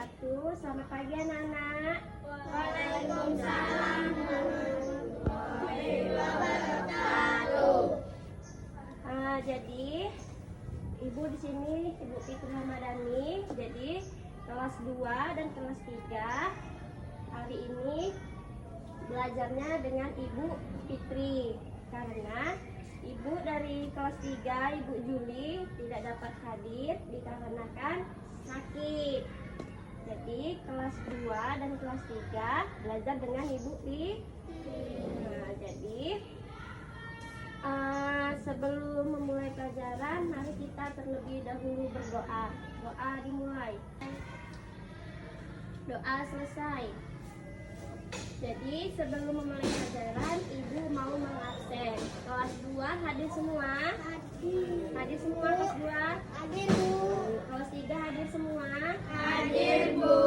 wabarakatuh. Selamat pagi anak-anak. Waalaikumsalam warahmatullahi wabarakatuh. Jadi Ibu di sini Ibu Fitri Ramadhani. Jadi kelas 2 dan kelas 3 hari ini belajarnya dengan Ibu Fitri karena Ibu dari kelas 3 Ibu Juli tidak dapat hadir dikarenakan sakit. Jadi kelas 2 dan kelas 3 belajar dengan Ibu Fitri. Jadi sebelum memulai pelajaran, mari kita terlebih dahulu berdoa. Doa dimulai. Doa selesai. Jadi sebelum memulai pelajaran, Ibu mau mengabsen. Kelas 2 hadir semua? Hadir semua kelas 2? Hadir, Bu. Kelas 3 hadir semua? Hadir, Bu.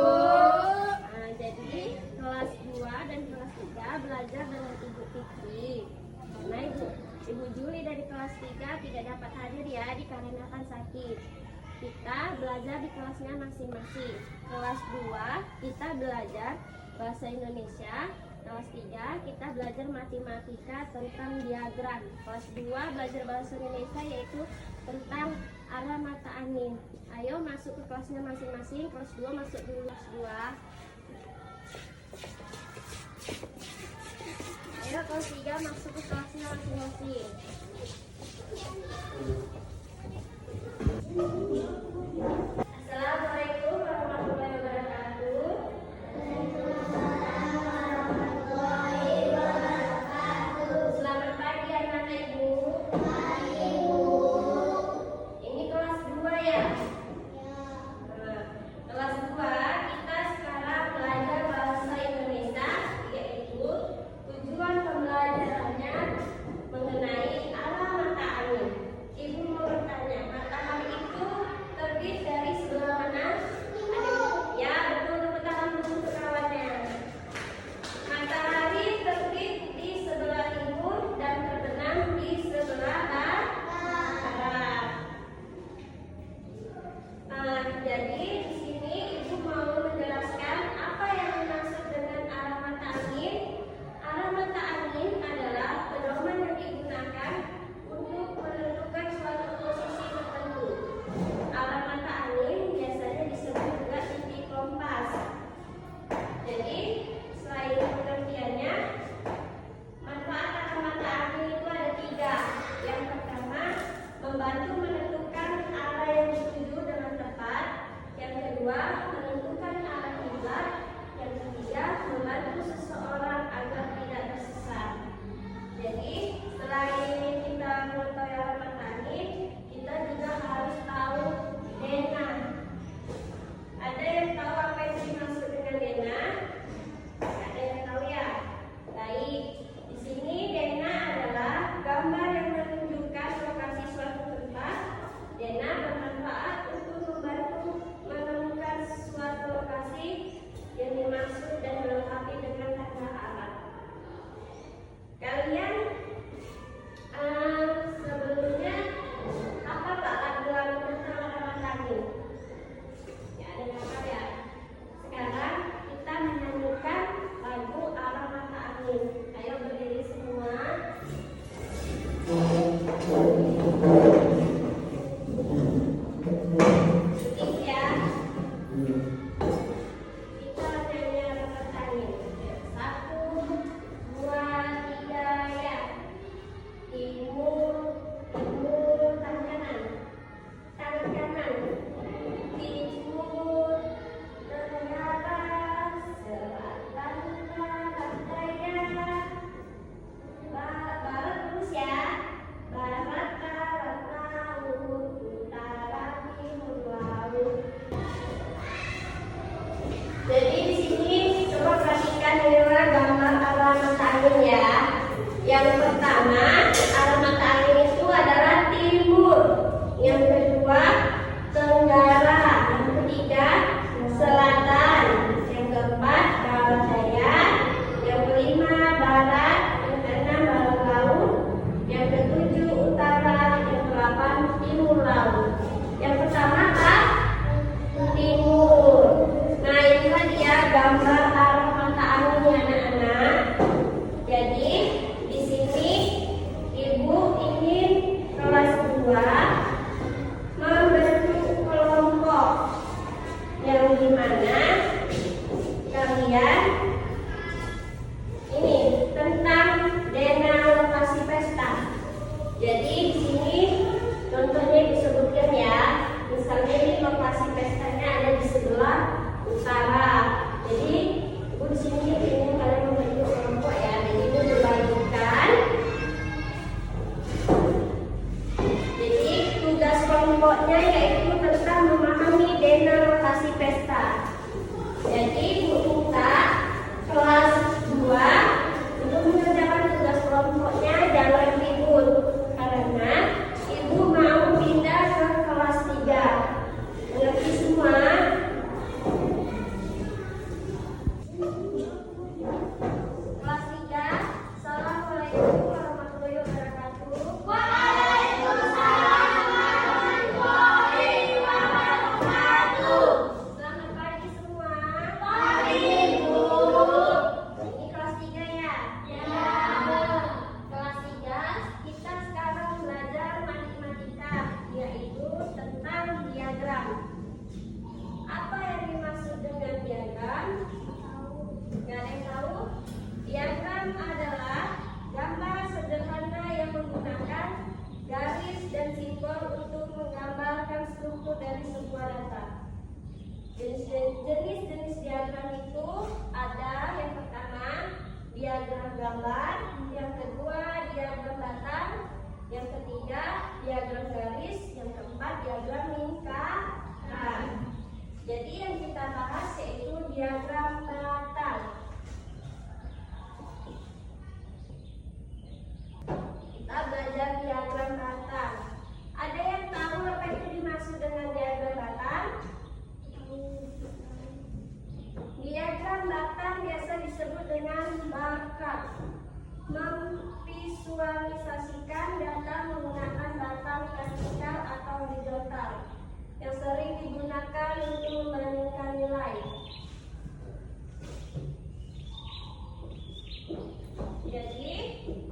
Jadi kelas 2 dan kelas 3 belajar dengan Ibu Fitri. Karena Ibu Juli dari kelas 3 tidak dapat hadir ya dikarenakan sakit. Kita belajar di kelasnya masing-masing. Kelas 2 kita belajar bahasa Indonesia. Kelas 3 kita belajar matematika tentang diagram. Kelas 2 belajar bahasa Indonesia yaitu tentang arah mata angin. Ayo masuk ke kelasnya masing-masing. Kelas 2 masuk dulu. Kelas 2. Ayo kelas 3 masuk ke kelasnya masing-masing. Assalamualaikum warahmatullahi wabarakatuh. Selamat pagi anak-anak Ibu. Ini kelas 2 ya? Kelas 2 kita sekarang belajar bahasa Indonesia, yaitu tujuan pembelajarannya mengenai arah mata angin. Ibu mau bertanya, matahari itu terbit dari sebelah mana? Ya, betul, tepuk tangan dulu untuk kawannya. Matahari terbit di sebelah timur dan terbenam di sebelah barat. Jadi di sini Ibu mau menjelaskan apa yang dimaksud dengan arah mata angin. Arah mata angin adalah pedoman yang digunakan untuk menentukan suatu posisi tertentu. Arah mata angin biasanya disebut juga titik kompas. Jadi selain pengertiannya, manfaat arah mata angin itu ada 3. Yang pertama, membantu menentukan arah yang dituju dengan tepat. Yang kedua, menentukan arah kiblat. Yang ketiga, membantu seseorang agar tidak tersesat. Jadi selain kita mengetahui arah mata angin, kita juga harus tahu denah. Ada yang tahu apa yang dimaksud dengan denah? Ada yang tahu ya? Baik. Di sini denah adalah gambar yang menunjukkan lokasi suatu tempat. Denah bermanfaat untuk membantu menemukan suatu lokasi yang dimaksud dan melengkapi dengan tanda arah. Kalian sebelumnya apa Pak lagu tentang arah mata angin? Ya, ada yang hafal ya. Sekarang kita menyanyikan lagu arah mata angin. Ayo berdiri semua. Sedikit ya. Kita nyanyi arah mata angin. 1, 2, 3 ya. Timur, timur, tangan kanan. Tangan kanan. Timur, tenggara, selatan, barat, daya. Barat terus ya. Barat, barat, laut, utara, timur, laut. Jadi di sini coba perhatikan inilah gambar arah mata angin ya. Yang pertama, arah mata angin itu adalah timur. Yang kedua, tenggara. Yang ketiga, selatan. Yang keempat, barat daya. Yang kelima, barat. Yang keenam, barat laut. Yang ketujuh, utara. Yang ke-8, timur laut. Yang pertama apa? Timur. Nah, bagaimana kalian ini tentang zona lokasi pesta. Jadi di sini contohnya disebutkan ya, misalnya ini lokasi pestanya ada di sebelah utara. Jadi ibu di sini ingin kalian membentuk kelompok ya. Jadi ibu berbagikan. Jadi tugas kelompoknya yaitu tentang memahami zona lokasi pesta. Jadi ibu minta kelas 2 untuk mengerjakan tugas kelompoknya jangan ribut karena ibu mau pindah ke kelas 3. Mengerti semua? Kelas 3. Assalamualaikum warahmatullahi wabarakatuh. Waalaikumsalam warahmatullahi wabarakatuh. Selamat pagi semua. Pagi, Bu. Ini kelas 3 ya? Ya. Kelas 3 kita sekarang belajar matematika, yaitu tentang diagram. Apa yang dimaksud dengan diagram? Gak ada yang tahu? Diagram adalah gambar sederhana yang menggunakan garis dan simbol untuk menggambarkan struktur dari sebuah data. Jenis-jenis diagram itu ada yang pertama diagram gambar, yang kedua diagram batang, yang ketiga diagram garis, yang keempat diagram lingkaran. Jadi yang kita bahas yaitu diagram batang. Kita belajar diagram batang. Ada yang tahu apa itu dimaksud dengan diagram batang? Diagram batang biasa disebut dengan bakat. Memvisualisasikan data menggunakan batang vertikal atau horizontal yang sering digunakan untuk membandingkan nilai. Jadi,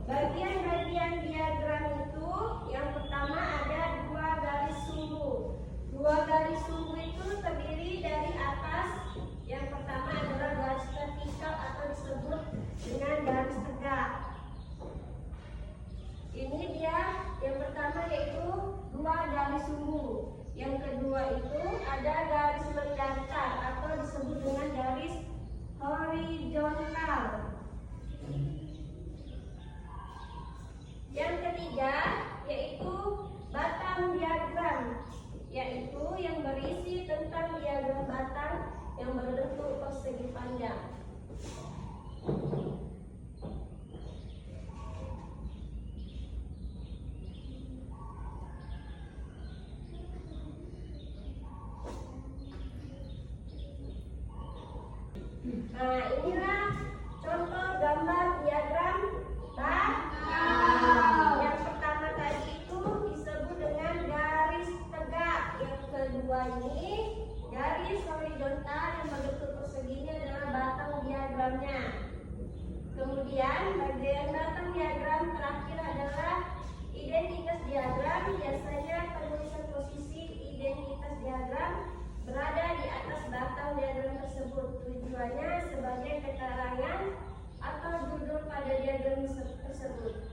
bagian-bagian diagram itu yang pertama ada 2 garis sumbu. 2 garis sumbu itu terdiri dari atas. Yang pertama adalah garis vertikal atau disebut dengan garis tegak. Ini dia yang pertama yaitu 2 garis sumbu. Yang kedua itu ada garis mendatar atau disebut dengan garis horizontal. Yang ketiga yaitu batang diagram, yaitu yang berisi tentang diagram batang yang berbentuk persegi panjang. Nah, inilah contoh gambar diagram batang. Yang pertama tadi itu disebut dengan garis tegak. Yang kedua ini garis horizontal yang berbentuk persegi ini adalah batang diagramnya. Kemudian bagian batang diagram terakhir adalah identitas diagram. Biasanya penulisan posisi identitas diagram berada di atas batang diagram tersebut. Tujuannya sebagai keterangan atau judul pada diagram tersebut.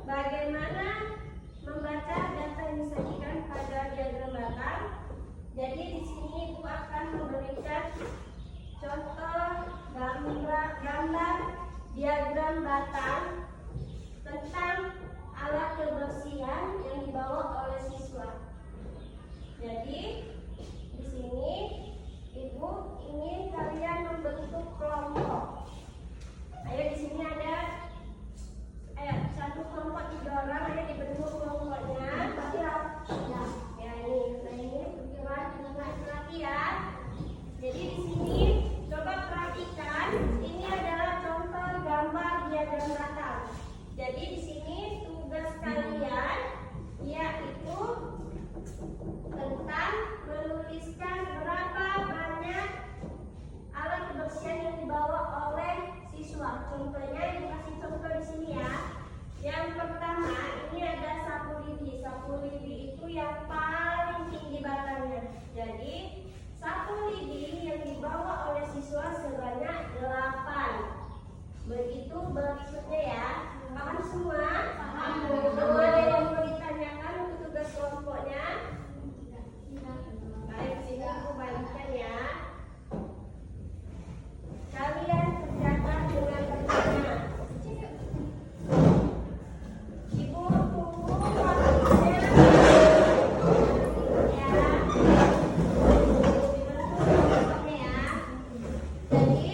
Bagaimana membaca data yang disajikan pada diagram batang? Jadi di sini Ibu akan memberikan contoh gambar diagram batang tentang alat kebersihan yang dibawa oleh siswa. Jadi di sini Ibu ingin kalian membentuk kelompok. Ayo di sini ada satu kelompok 3 orang, ayo dibentuk kelompoknya. Ya ini perkiraan laki-laki ya. siswa sebanyak 8. Begitu maksudnya ya. Paham semua? Paham. Semua ada yang mau ditanyakan untuk tugas kelompoknya? Baik, sini aku bagikan ya. Kalian kerjakan dengan benar. Ibu tunggu waktunya. Ya. Jadi